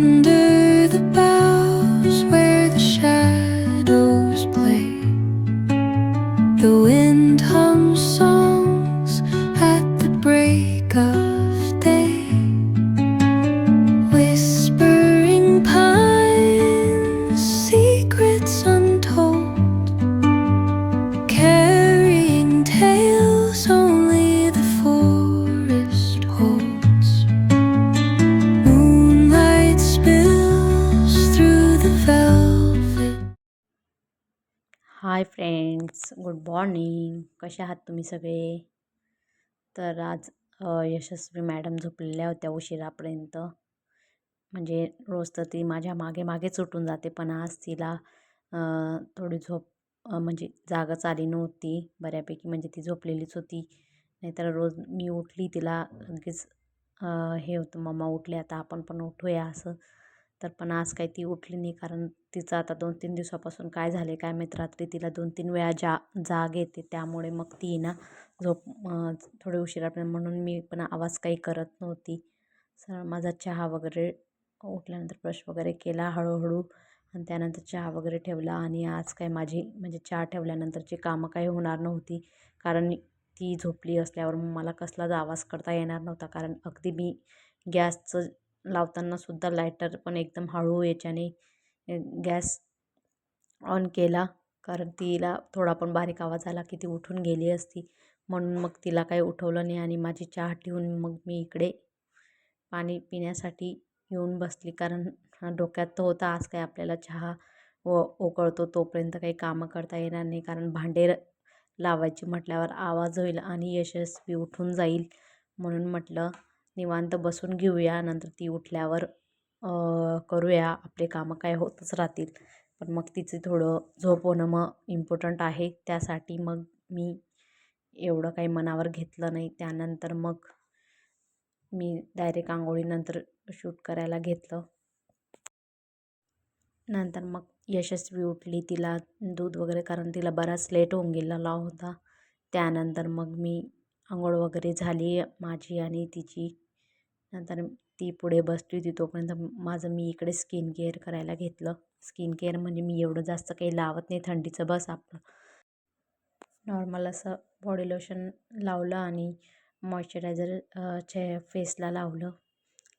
under the boughs where the shadows play. The wind hums songs at the break of day, whispering pines, secrets untold, carrying tales only the forest holds. Moonlight spills through the velvet. Hi friends, good morning. कसे आहात तुम्ही सगळे? तर आज यशस्वी madam झोपलेल्या होत्या उशिरापर्यंत. म्हणजे रोज तर ती माझ्या मागे मागेच उठून जाते, पण आज तिला थोडी झोप म्हणजे जागच आली नव्हती बऱ्यापैकी. म्हणजे ती झोपलेलीच होती. नाहीतर रोज मी उठली तिला लगेच हे होतं, मम्मा उठले आता आपण पण उठूया असं. तर पण आज काही ती उठली नाही, कारण तिचं आता 2-3 दिवसापासून काय झाले काय माहीत, रात्री तिला 2-3 वेळा जाग येते. त्यामुळे मग ती ना झोप थोडी उशिरापर्यंत, म्हणून मी पण आवाज काही करत नव्हती. माझा चहा वगैरे उठल्यानंतर ब्रश वगैरे केला हळूहळू, आणि त्यानंतर चहा वगैरे ठेवला. आणि आज काय माझी म्हणजे चहा ठेवल्यानंतरची कामं काही होणार नव्हती, कारण ती झोपली असल्यावर मला कसलाच आवाज करता येणार नव्हता. कारण अगदी मी गॅसचं लावताना सुद्धा लायटर पण एकदम हळू याच्याने गॅस ऑन केला, कारण तिला थोडा पण बारीक आवाज आला की ती उठून गेली असती. म्हणून मग तिला काही उठवलं नाही, आणि माझी चहा ठेवून मग मी इकडे पाणी पिण्यासाठी येऊन बसली. कारण डोक्यात तर होता आज काय आपल्याला चहा उकळतो तोपर्यंत काही कामं करता येणार नाही, कारण भांडे लावायची म्हटल्यावर आवाज होईल आणि यशस्वी उठून जाईल. म्हणून म्हटलं निवांत बसून घेऊया, नंतर ती उठल्यावर करूया आपले कामं, काय होतच राहतील. पण मग तिचं थोडं झोप होणं मग इम्पॉर्टंट आहे, त्यासाठी मग मी एवढं काही मनावर घेतलं नाही. त्यानंतर मग मी डायरेक्ट आंघोळीनंतर शूट करायला घेतलं. नंतर मग यशस्वी उठली, तिला दूध वगैरे, कारण तिला बराच लेट होऊन गेलेला होता. त्यानंतर मग मी आंघोळ वगैरे झाली माझी आणि तिची. नंतर ती पुढे बसली होती, तोपर्यंत माझं मी इकडे स्किन केअर करायला घेतलं. स्किन केअर म्हणजे मी एवढं जास्त काही लावत नाही, थंडीचं बस आपलं नॉर्मल असं बॉडी लोशन लावलं आणि मॉइश्चरायझर फेसला लावलं.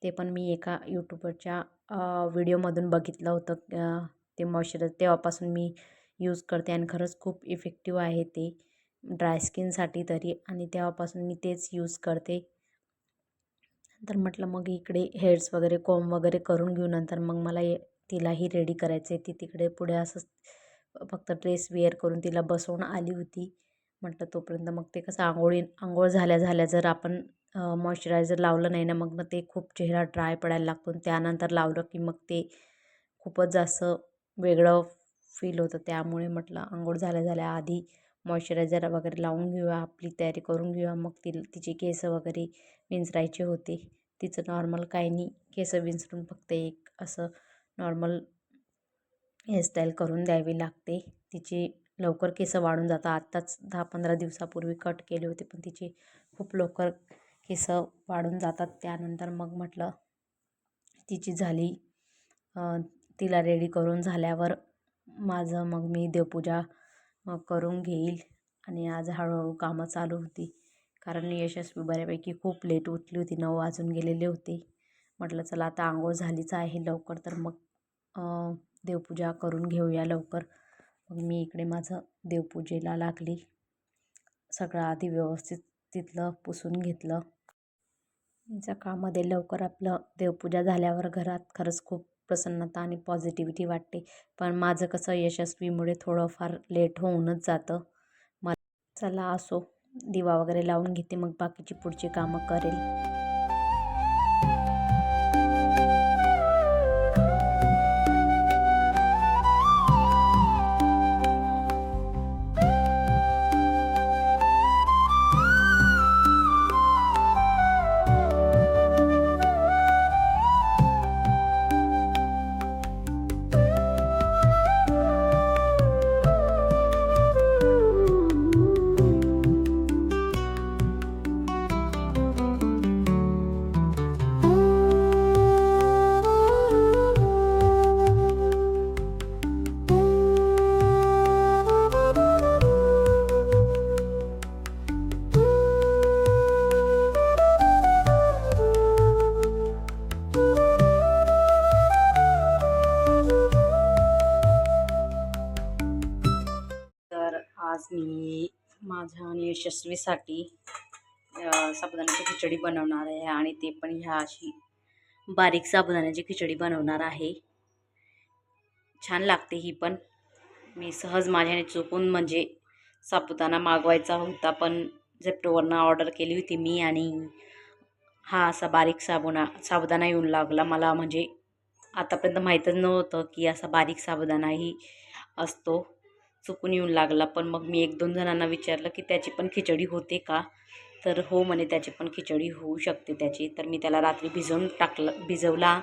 ते पण मी एका यूट्यूबरच्या व्हिडिओमधून बघितलं होतं. ते मॉइश्चरायझर तेव्हापासून मी यूज करते, आणि खरंच खूप इफेक्टिव्ह आहे ते ड्राय स्किनसाठी तरी, आणि तेव्हापासून मी तेच यूज करते. तर म्हटलं मग इकडे हेअर्स वगैरे कोम वगैरे करून घेऊ. नंतर मग मला तिलाही रेडी करायचं आहे. ती तिकडे पुढे असं फक्त ड्रेस वेअर करून तिला बसवून आली होती. म्हटलं तोपर्यंत मग ते कसं आंघोळ झाल्या झाल्या जर आपण मॉइश्चरायझर लावलं नाही ना, मग ना ते खूप चेहरा ड्राय पडायला लागतो. त्यानंतर लावलं की मग ते खूपच जास्त वेगळं फील होतं. त्यामुळे म्हटलं आंघोळ झाल्या झाल्या आधी मॉइश्चरायझर वगैरे लावून घेऊया, आपली तयारी करून घेऊया. मग तिची केस वगैरे विंचरायचे होते. तिचं नॉर्मल काही नाही, केस विंचरून फक्त एक असं नॉर्मल हेअरस्टाईल करून द्यावी लागते. तिची लवकर केस वाढून जातात. आत्ताच 10-15 दिवसापूर्वी कट केले होते, पण तिचे खूप लवकर केस वाढून जातात. त्यानंतर मग म्हटलं तिची झाली, तिला रेडी करून झाल्यावर माझं मग मी देवपूजा करून घेईल. आणि आज हळूहळू कामं चालू होती, कारण यशस्वी बऱ्यापैकी खूप लेट उठली होती, 9 वाजून गेलेले होते. म्हटलं चला आता आंघोळ झालीच आहे लवकर, तर मग देवपूजा करून घेऊया लवकर. मग मी इकडे माझं देवपूजेला लागली. सगळं आधी व्यवस्थित तिथलं पुसून घेतलं. सकाळमध्ये लवकर आपलं देवपूजा झाल्यावर घरात खरंच खूप प्रसन्नता आणि पॉझिटिव्हिटी वाटते. पण माझं कसं यशस्वीमुळे थोडंफार लेट होऊनच जातं. चला असो, दिवा वगैरे लावून घेते, मग बाकीची पुढची कामं करेल. मी माझ्या आणि यशस्वीसाठी साबुदाण्याची खिचडी बनवणार आहे आणि ते पण ह्या अशी बारीक साबुदाण्याची खिचडी बनवणार आहे. छान लागते ही पण. मी सहज माझ्याने चुकून म्हणजे साबुदाणा मागवायचा होता पण झेप्टोवरनं ऑर्डर केली होती मी आणि हा असा बारीक साबुदाणा येऊन लागला मला. म्हणजे आतापर्यंत माहीतच नव्हतं की असा बारीक साबुदाणाही असतो. चुकून येऊन लागला. पण मग मी 1-2 जणांना विचारलं की त्याची पण खिचडी होते का, तर हो म्हणे त्याची पण खिचडी होऊ शकते त्याची. तर मी त्याला रात्री भिजवला.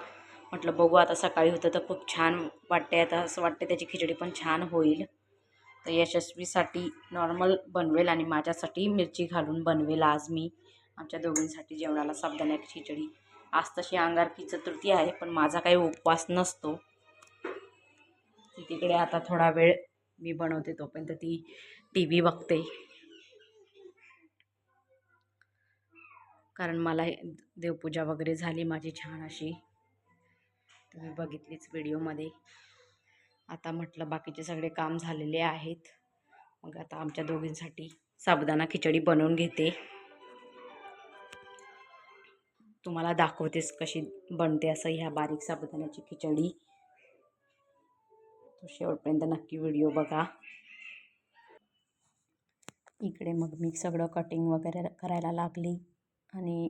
म्हटलं बघू आता सकाळी होतं तर खूप छान वाटते. आता असं वाटते त्याची खिचडी पण छान होईल. तर यशस्वीसाठी नॉर्मल बनवेल आणि माझ्यासाठी मिरची घालून बनवेल आज मी. आमच्या दोघींसाठी जेवणाला साबुदाण्याची खिचडी. आज तशी अंगारकी चतुर्थी आहे पण माझा काही उपवास नसतो. तिकडे आता थोडा वेळ मी बनवते तोपर्यंत ती TV बघते. कारण मला देवपूजा वगैरे झाली माझी छान अशी, तुम्ही बघितलीच व्हिडिओमध्ये. आता म्हटलं बाकीचे सगळे काम झालेले आहेत. मग आता आमच्या दोघींसाठी साबुदाणा खिचडी बनवून घेते. तुम्हाला दाखवतेस कशी बनते असं ह्या बारीक साबुदाण्याची खिचडी. तो शेवटपर्यंत नक्की व्हिडिओ बघा. इकडे मग मी सगळं कटिंग वगैरे करायला लागली आणि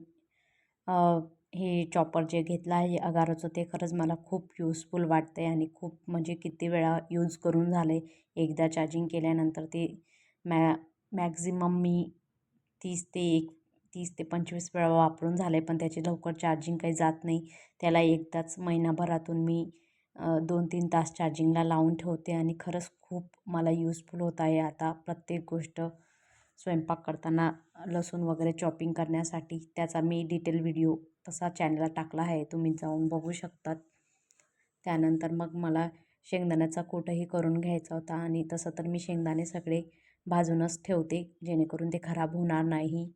हे चॉपर जे घेतलं आहे अगारोचं ते खरंच मला खूप युजफुल वाटते आणि खूप म्हणजे किती वेळा यूज करून झाले. एकदा चार्जिंग केल्यानंतर ते मॅक्झिमम मी 30 ते 25 वेळा वापरून झाले पण त्याची लवकर चार्जिंग काही जात नाही. त्याला एकदाच महिनाभरातून मी 2-3 तास चार्जिंगला लावून ठेवते आणि खरंच खूप मला यूजफुल होत आहे आता प्रत्येक गोष्ट. स्वयंपाक करताना लसूण वगैरे चॉपिंग करण्यासाठी त्याचा मी डिटेल व्हिडिओ तसा चॅनलला टाकला आहे, तुम्ही जाऊन बघू शकतात. त्यानंतर मग मला शेंगदाण्याचा कूटही करून घ्यायचा होता आणि तसं तर मी शेंगदाणे सगळे भाजूनच ठेवते जेणेकरून ते खराब होणार नाही.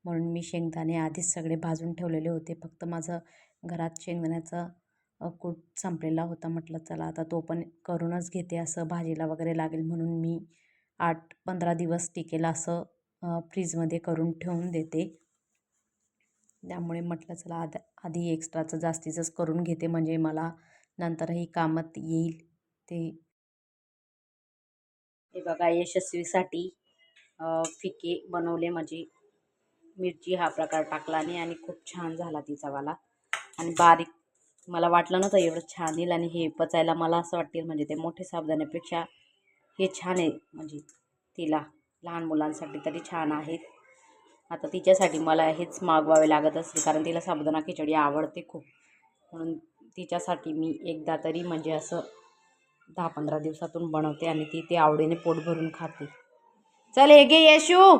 म्हणून मी शेंगदाणे आधीच सगळे भाजून ठेवलेले होते. फक्त माझं घरात शेंगदाण्याचा कूट संपलेला होता. म्हटलं चला आता तो पण करूनच घेते, असं भाजीला वगैरे लागेल म्हणून मी 8-15 दिवस टिकेल असं फ्रीजमध्ये करून ठेवून देते. त्यामुळे म्हटलं चला आधी एक्स्ट्राचं जास्तीचंच करून घेते म्हणजे मला नंतरही कामात येईल ते. हे बघा यशस्वीसाठी फिके बनवले म्हणजे मिरची हा प्रकार टाकला नाही आणि खूप छान झाला तिचावाला. आणि बारीक मला वाटलं नव्हतं एवढं छान येईल आणि हे पचायला मला असं वाटेल म्हणजे ते मोठे साबुदाण्यापेक्षा हे छान आहे. म्हणजे तिला लहान मुलांसाठी तरी छान आहेत. आता तिच्यासाठी मला हेच मागवावे लागत असेल कारण तिला साबुदाणा खिचडी आवडते खूप. म्हणून तिच्यासाठी मी एकदा तरी म्हणजे असं 10-15 दिवसातून बनवते आणि ती आवडीने पोट भरून खाते. चल हे घे यशू,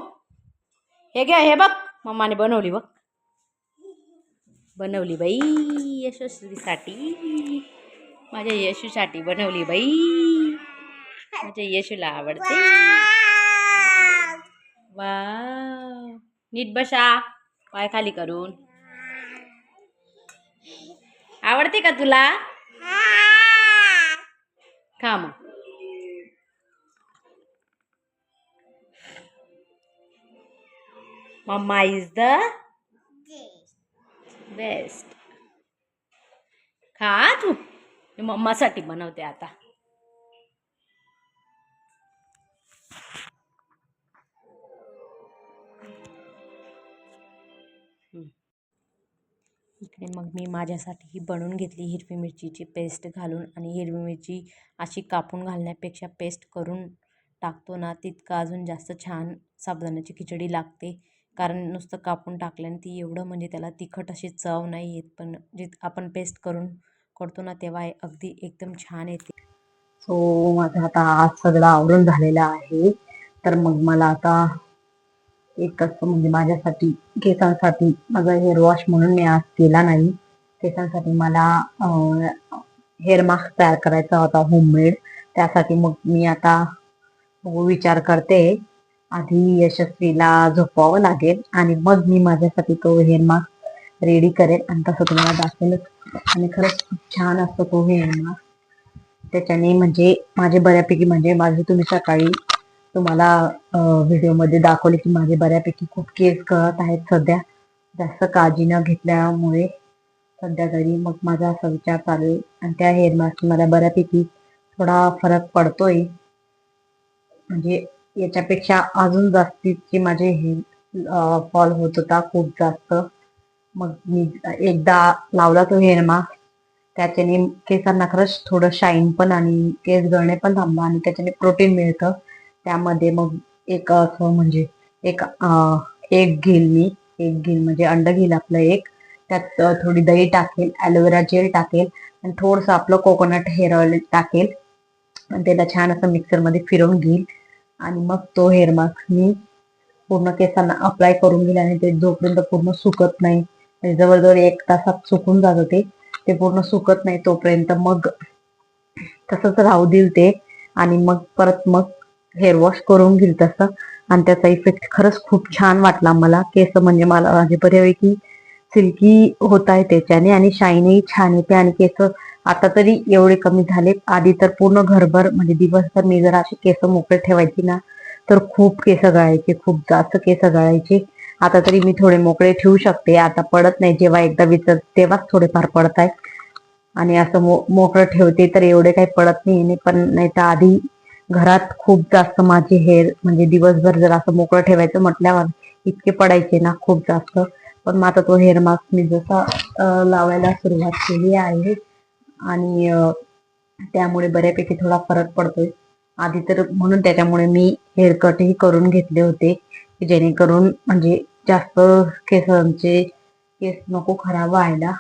हे घे, हे बघ मम्माने बनवली बघ, बनवली बाई यशस्वीसाठी, माझ्या यशूसाठी बनवली बाई. माझ्या यशूला आवडते. वाव, नीट बसा पाय खाली करून. आवडते का तुला? खा मग. Mamma is the best. खा तू, मी मम्मासाठी बनवते आता. इकडे मग मी माझ्यासाठी ही बनवून घेतली हिरवी मिरचीची पेस्ट घालून. आणि हिरवी मिरची अशी कापून घालण्यापेक्षा पेस्ट करून टाकतो ना तितकं अजून जास्त छान साबुदाण्याची खिचडी लागते. कारण नुसतं कापून टाकल्याने ती एवढं म्हणजे त्याला तिखट अशी चव नाही येत, पण जे आपण पेस्ट करून करतो ना तेव्हा अगदी एकदम छान येते. सो माझं आता आज सगळं आवरून झालेलं आहे. तर मग मला आता एक असं म्हणजे माझ्यासाठी केसांसाठी माझा हेअर वॉश म्हणून मी आज केला नाही. केसांसाठी मला हेअर मास्क तयार करायचा होता होममेड. त्यासाठी मग मी आता विचार करते आधी यशस्वीला झोपवावं लागेल आणि मग मी माझ्यासाठी तो हेअर मास्क रेडी करेल आणि तसं तुम्हाला दाखवेलच. आणि खरंच खूप छान असतो तो हेअर मास्क. त्याच्याने म्हणजे माझे बऱ्यापैकी म्हणजे माझे तुम्ही सकाळी तुम्हाला व्हिडिओमध्ये दाखवले की माझे बऱ्यापैकी खूप केस गळत आहेत सध्या, जास्त काळजी न घेतल्यामुळे सध्या तरी. मग माझा असा विचार चालू आहे आणि त्या हेअर मास्क मला बऱ्यापैकी थोडा फरक पडतोय. म्हणजे याच्यापेक्षा अजून जास्तीचे माझे हेअर फॉल होत होता खूप जास्त. मग मी एकदा लावला तो हेअर मास्क, त्याच्याने केसांना खरंच थोडं शाईन पण आणि केस गळणे पण थांबलं आणि त्याच्याने प्रोटीन मिळतं त्यामध्ये. मग एक असं म्हणजे एक एक घेईल मी, एक घेईल म्हणजे अंड घेईल आपलं एक, त्यात थोडी दही टाकेल, ॲलोवेरा जेल टाकेल आणि थोडंसं आपलं कोकोनट हेअर ऑइल टाकेल आणि त्याला छान असं मिक्सरमध्ये फिरवून घेईल आणि मग तो हेअर मास्क मी पूर्ण केसांना अप्लाय करून घेईल आणि ते जोपर्यंत पूर्ण सुकत नाही, म्हणजे जवळजवळ 1 तासात सुकून जातं ते पूर्ण सुकत नाही तोपर्यंत मग तसंच राहू देईल ते. आणि मग परत मग हेअर वॉश करून घेईल तसं. आणि त्याचा इफेक्ट खरंच खूप छान वाटला मला. केस म्हणजे मला माझे बऱ्यापैकी सिल्की होत आहे त्याच्याने आणि शाईनही छान येते आणि केस आता तरी एवढे कमी झाले. आधी तर पूर्ण घरभर म्हणजे दिवसभर मी जर असे केस मोकळे ठेवायची ना तर खूप केस गळायचे, खूप जास्त केस गळायचे. आता तरी मी थोडे मोकळे ठेवू शकते, आता पडत नाही. जेव्हा एकदा विचर तेव्हाच थोडेफार पडत आहेत आणि असं मोकळं ठेवते तर एवढे काही पडत नाही. पण नाही तर आधी घरात खूप जास्त माझे हेअर म्हणजे दिवसभर जर असं मोकळं ठेवायचं म्हटल्यावर इतके पडायचे ना खूप जास्त. पण मग आता तो हेअर मास्क मी जसा लावायला सुरुवात केली आहे आणि त्यामुळे बऱ्यापैकी थोडा फरक पडतोय. आधी तर म्हणून त्याच्यामुळे मी हेअर कटही करून घेतले होते की जेणेकरून म्हणजे जास्त केस नको खराब व्हायला.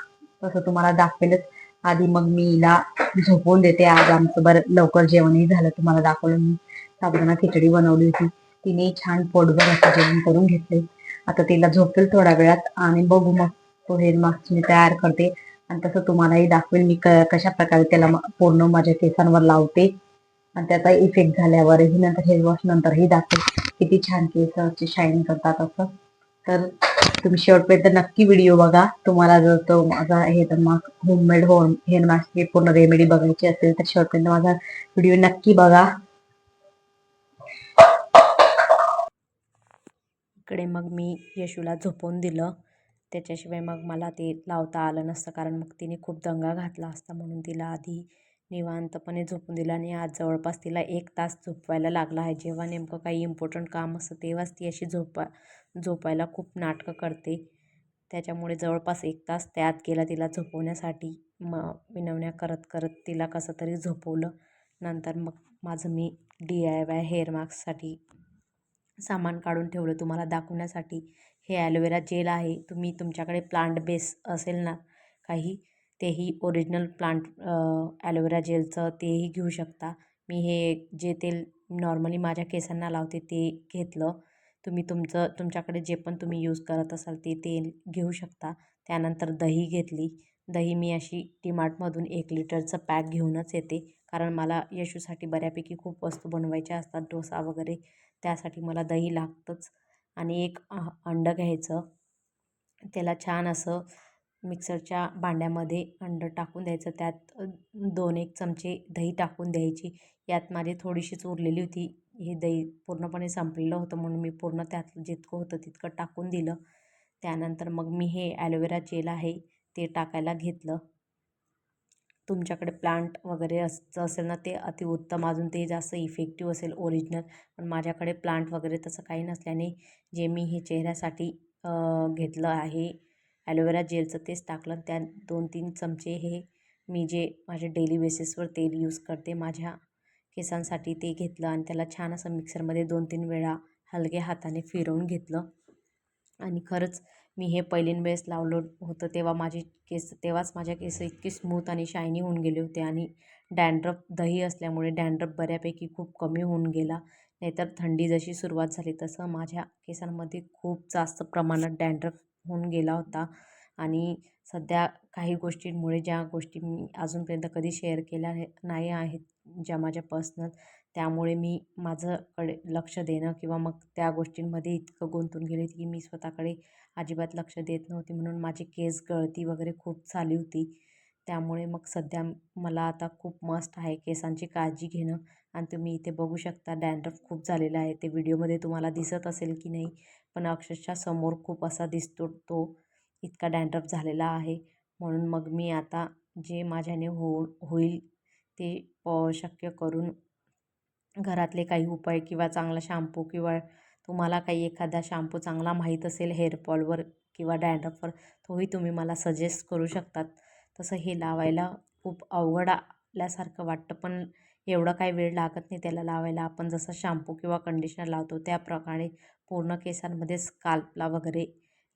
तसं तुम्हाला दाखवेलच. आधी मग मी हिला झोपवून देते. आज आमचं बरं लवकर जेवणही झालं, तुम्हाला दाखवलं मी. साबुदाणा खिचडी बनवली होती, तिने छान पोटभर असं जेवण करून घेतले. आता तिला झोपेल थोड्या वेळात आणि बघू मग तो हेअर मास्क मी तयार करते आणि तसं तुम्हालाही दाखवेल मी कशा प्रकारे त्याला पूर्ण माझ्या केसांवर लावते आणि त्याचा इफेक्ट झाल्यावरही नंतर हेअर वॉश नंतरही दाखवेल किती छान केस शाईन करतात असं. तर तुम्ही शेवटपर्यंत नक्की व्हिडिओ बघा. तुम्हाला जर तो माझा हेअर मास्क होममेड हेअर मास्कची पूर्ण रेमेडी बघायची असेल तर शेवटपर्यंत माझा व्हिडिओ नक्की बघा. इकडे मग मी यशूला झोपवून दिलं. त्याच्याशिवाय मग मला ते लावता आलं नसतं, कारण मग तिने खूप दंगा घातला असता. म्हणून तिला आधी निवांतपणे झोपून दिलं आणि आज जवळपास तिला 1 तास झोपवायला लागला आहे. जेव्हा नेमकं काही इम्पॉर्टंट काम असतं तेव्हाच ती अशी झोपायला खूप नाटकं करते. त्याच्यामुळे जवळपास 1 तास त्यात गेला तिला झोपवण्यासाठी. विनवण्या करत करत तिला कसं तरी झोपवलं. नंतर मग माझं मी DIY हेअर मास्कसाठी सामान काढून ठेवलं तुम्हाला दाखवण्यासाठी. हे ॲलोवेरा जेल आहे. तुम्ही तुमच्याकडे प्लांट बेस असेल ना काही, तेही ओरिजिनल प्लांट ॲलोवेरा जेलचं तेही घेऊ शकता. मी हे जे तेल नॉर्मली माझ्या केसांना लावते ते घेतलं. तुम्ही तुमच्याकडे जे पण तुम्ही यूज करत असाल ते तेल घेऊ शकता. त्यानंतर दही घेतली. दही मी अशी DMartमधून 1 लिटरचं पॅक घेऊनच येते, कारण मला यशूसाठी बऱ्यापैकी खूप वस्तू बनवायच्या असतात, डोसा वगैरे. त्यासाठी मला दही लागतंच. आणि एक अंडं घ्यायचं, त्याला छान असं मिक्सरच्या भांड्यामध्ये अंडं टाकून द्यायचं. त्यात 2-1 चमचे दही टाकून द्यायची. यात माझी थोडीशीच उरलेली होती. हे दही पूर्णपणे संपलेलं होतं म्हणून मी पूर्ण त्यात जितकं होतं तितकं टाकून दिलं. त्यानंतर मग मी हे ॲलोवेरा जेल आहे ते टाकायला घेतलं. तुमच्याकडे प्लांट वगैरे असेल ना ते अतिउत्तम, अजून ते जास्त इफेक्टिव्ह असेल ओरिजिनल. पण माझ्याकडे प्लांट वगैरे तसं काही नसल्याने जे मी हे चेहऱ्यासाठी घेतलं आहे ॲलोवेरा जेलचं तेच टाकलं. त्यात 2-3 चमचे हे मी जे माझ्या डेली बेसिसवर तेल यूज करते माझ्या केसांसाठी ते घेतलं आणि त्याला छान असं मिक्सरमध्ये 2-3 वेळा हलक्या हाताने फिरवून घेतलं. आणि खरंच मी हे वेळेस लावलं होतं तेव्हाच माझ्या केस इतकी स्मूथ आणि शायनी होऊन गेले होते. आणि दही असल्यामुळे डॅन्ड्रफ बऱ्यापैकी खूप कमी होऊन गेला. नाहीतर थंडी जशी सुरुवात झाली तसं माझ्या केसांमध्ये खूप जास्त प्रमाणात डॅन्ड्रफ होऊन गेला होता. आणि सध्या काही गोष्टींमुळे, ज्या गोष्टी मी अजूनपर्यंत कधी शेअर केल्या नाही आहेत, ज्या माझ्या पर्सनल, त्यामुळे मी माझ्याकडे लक्ष देणं किंवा मग त्या गोष्टींमध्ये इतकं गुंतून गेले की मी स्वतःकडे अजिबात लक्ष देत नव्हते. म्हणून माझी केस गळती वगैरे खूप झाली होती. त्यामुळे मग सध्या मला आता खूप मस्त आहे केसांची काळजी घेणं. आणि तुम्ही इथे बघू शकता डॅन्ड्रफ खूप झालेला आहे. ते व्हिडिओमध्ये तुम्हाला दिसत असेल की नाही, पण अक्षरशः समोर खूप असा दिसतो तो, इतका डॅन्ड्रफ झालेला आहे. म्हणून मग मी आता जे माझ्याने होईल ते शक्य करून घरातले काही उपाय किंवा चांगला शॅम्पू किंवा तुम्हाला काही एखादा शॅम्पू चांगला माहीत असेल हेअरफॉलवर किंवा डॅन्ड्रफवर, तोही तुम्ही मला सजेस्ट करू शकतात. तसं हे लावायला खूप अवघड आल्यासारखं वाटतं, पण एवढं काही वेळ लागत नाही त्याला लावायला. आपण जसं शॅम्पू किंवा कंडिशनर लावतो त्याप्रकारे पूर्ण केसांमध्ये स्काल्पला वगैरे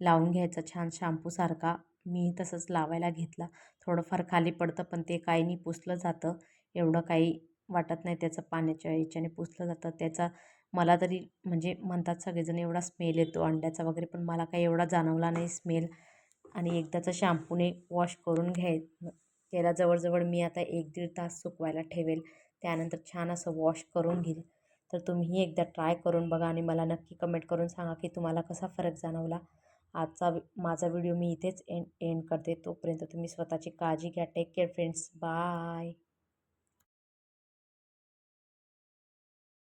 लावून घ्यायचा छान शॅम्पूसारखा. मी तसंच लावायला घेतला. थोडंफार खाली पडतं पण ते काही नाही, पुसलं जातं. एवढं काही वाटत नाही, त्याचं पाण्याच्या याच्याने पुसलं जातं. त्याचा मला तरी म्हणजे म्हणतात सगळेजण एवढा स्मेल येतो अंड्याचा वगैरे, पण मला काही एवढा जाणवला नाही स्मेल. आणि एकदाचं शॅम्पूने वॉश करून त्याला जवळजवळ मी आता 1-1.5 तास सुकवायला ठेवेल. त्यानंतर छान असं वॉश करून घेईल. तर तुम्हीही एकदा ट्राय करून बघा आणि मला नक्की कमेंट करून सांगा की तुम्हाला कसा फरक जाणवला. माझा व्हिडिओ मी इथेच एंड करते. तोपर्यंत तुम्ही स्वतःची काळजी घ्या. Take care friends. बाय.